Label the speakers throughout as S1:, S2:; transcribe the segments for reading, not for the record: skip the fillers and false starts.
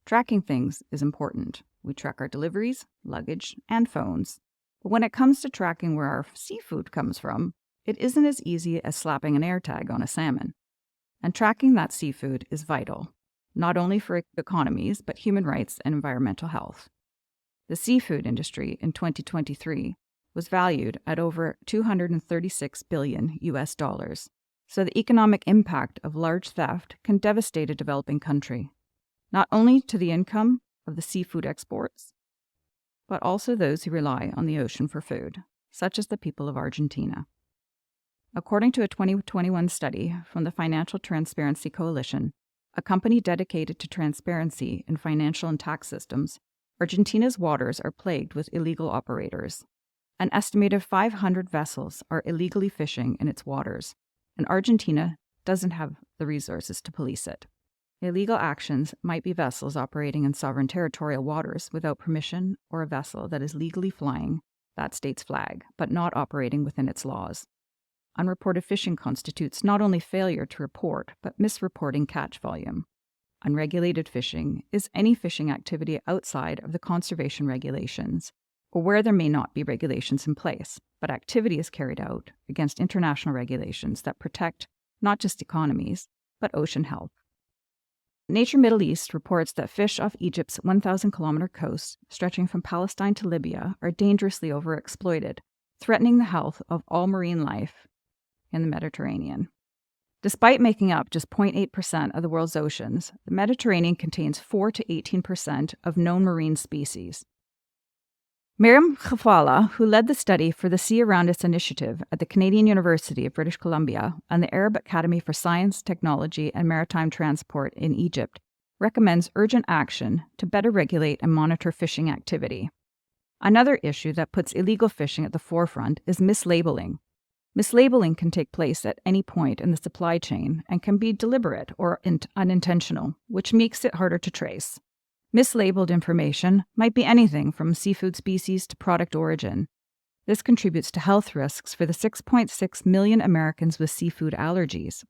S1: Tracking things is important. We track our deliveries, luggage, and phones. But when it comes to tracking where our seafood comes from, it isn't as easy as slapping an air tag on a salmon. And tracking that seafood is vital, not only for economies, but human rights and environmental health. The seafood industry in 2023 was valued at over $236 billion US dollars. So the economic impact of large theft can devastate a developing country, not only to the income of the seafood exports, but also those who rely on the ocean for food, such as the people of Argentina. According to a 2021 study from the Financial Transparan-sea Coalition, a company dedicated to transparency in financial and tax systems, Argentina's waters are plagued with illegal operators. An estimated 500 vessels are illegally fishing in its waters, and Argentina doesn't have the resources to police it. Illegal actions might be vessels operating in sovereign territorial waters without permission, or a vessel that is legally flying that state's flag, but not operating within its laws. Unreported fishing constitutes not only failure to report, but misreporting catch volume. Unregulated fishing is any fishing activity outside of the conservation regulations, or where there may not be regulations in place, but activity is carried out against international regulations that protect not just economies, but ocean health. Nature Middle East reports that fish off Egypt's 1,000-kilometer coast, stretching from Palestine to Libya, are dangerously overexploited, threatening the health of all marine life in the Mediterranean. Despite making up just 0.8% of the world's oceans, the Mediterranean contains 4 to 18% of known marine species. Miriam Khafala, who led the study for the Sea Around Us initiative at the Canadian University of British Columbia and the Arab Academy for Science, Technology, and Maritime Transport in Egypt, recommends urgent action to better regulate and monitor fishing activity. Another issue that puts illegal fishing at the forefront is mislabeling. Mislabeling can take place at any point in the supply chain and can be deliberate or unintentional, which makes it harder to trace. Mislabeled information might be anything from seafood species to product origin. This contributes to health risks for the 6.6 million Americans with seafood allergies.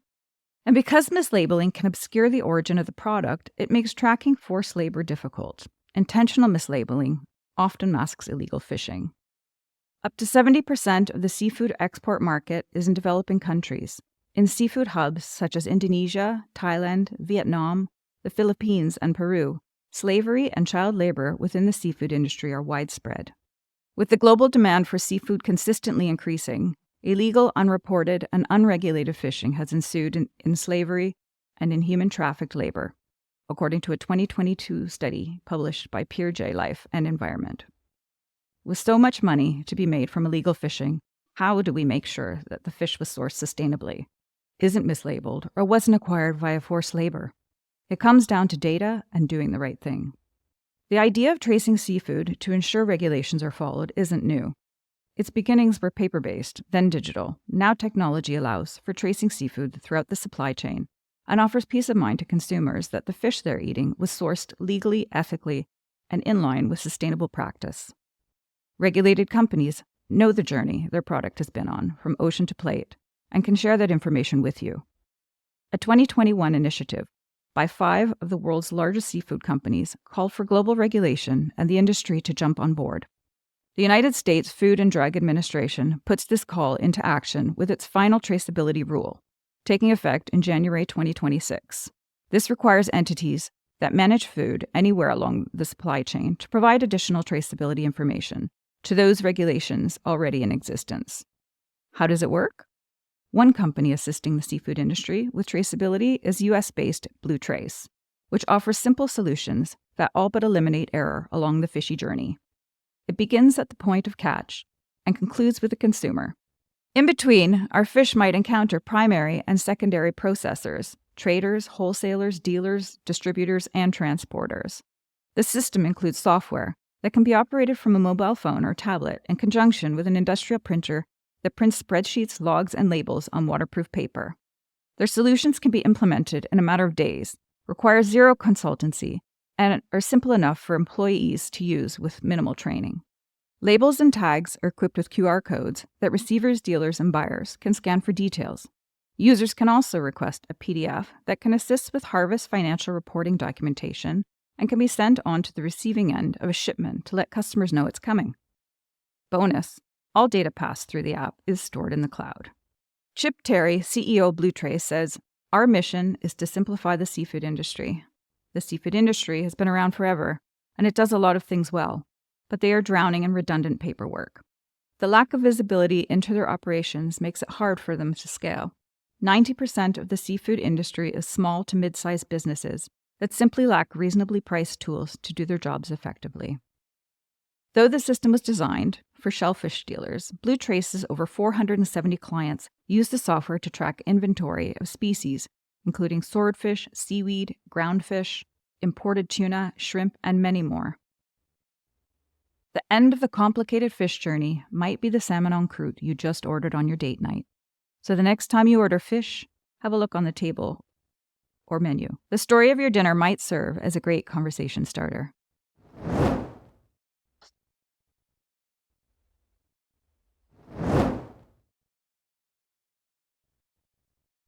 S1: And because mislabeling can obscure the origin of the product, it makes tracking forced labor difficult. Intentional mislabeling often masks illegal fishing. Up to 70% of the seafood export market is in developing countries. In seafood hubs such as Indonesia, Thailand, Vietnam, the Philippines, and Peru, slavery and child labor within the seafood industry are widespread. With the global demand for seafood consistently increasing, illegal, unreported, and unregulated fishing has ensued in slavery and in human-trafficked labor, according to a 2022 study published by Peer Life and Environment. With so much money to be made from illegal fishing, how do we make sure that the fish was sourced sustainably, isn't mislabeled, or wasn't acquired via forced labor? It comes down to data and doing the right thing. The idea of tracing seafood to ensure regulations are followed isn't new. Its beginnings were paper-based, then digital. Now technology allows for tracing seafood throughout the supply chain and offers peace of mind to consumers that the fish they're eating was sourced legally, ethically, and in line with sustainable practice. Regulated companies know the journey their product has been on, from ocean to plate, and can share that information with you. A 2021 initiative by 5 of the world's largest seafood companies called for global regulation and the industry to jump on board. The United States Food and Drug Administration puts this call into action with its final traceability rule, taking effect in January 2026. This requires entities that manage food anywhere along the supply chain to provide additional traceability information to those regulations already in existence. How does it work? One company assisting the seafood industry with traceability is US-based Blue Trace, which offers simple solutions that all but eliminate error along the fishy journey. It begins at the point of catch and concludes with the consumer. In between, our fish might encounter primary and secondary processors, traders, wholesalers, dealers, distributors, and transporters. The system includes software that can be operated from a mobile phone or tablet in conjunction with an industrial printer that prints spreadsheets, logs, and labels on waterproof paper. Their solutions can be implemented in a matter of days, require zero consultancy, and are simple enough for employees to use with minimal training. Labels and tags are equipped with QR codes that receivers, dealers, and buyers can scan for details. Users can also request a PDF that can assist with harvest financial reporting documentation and can be sent on to the receiving end of a shipment to let customers know it's coming. Bonus, all data passed through the app is stored in the cloud. Chip Terry, CEO of Blue Trace, says, "Our mission is to simplify the seafood industry. The seafood industry has been around forever, and it does a lot of things well, but they are drowning in redundant paperwork. The lack of visibility into their operations makes it hard for them to scale. 90% of the seafood industry is small to mid-sized businesses that simply lack reasonably priced tools to do their jobs effectively." Though the system was designed for shellfish dealers, Blue Trace's over 470 clients use the software to track inventory of species, including swordfish, seaweed, groundfish, imported tuna, shrimp, and many more. The end of the complicated fish journey might be the salmon en croûte you just ordered on your date night. So the next time you order fish, have a look on the table or menu. The story of your dinner might serve as a great conversation starter.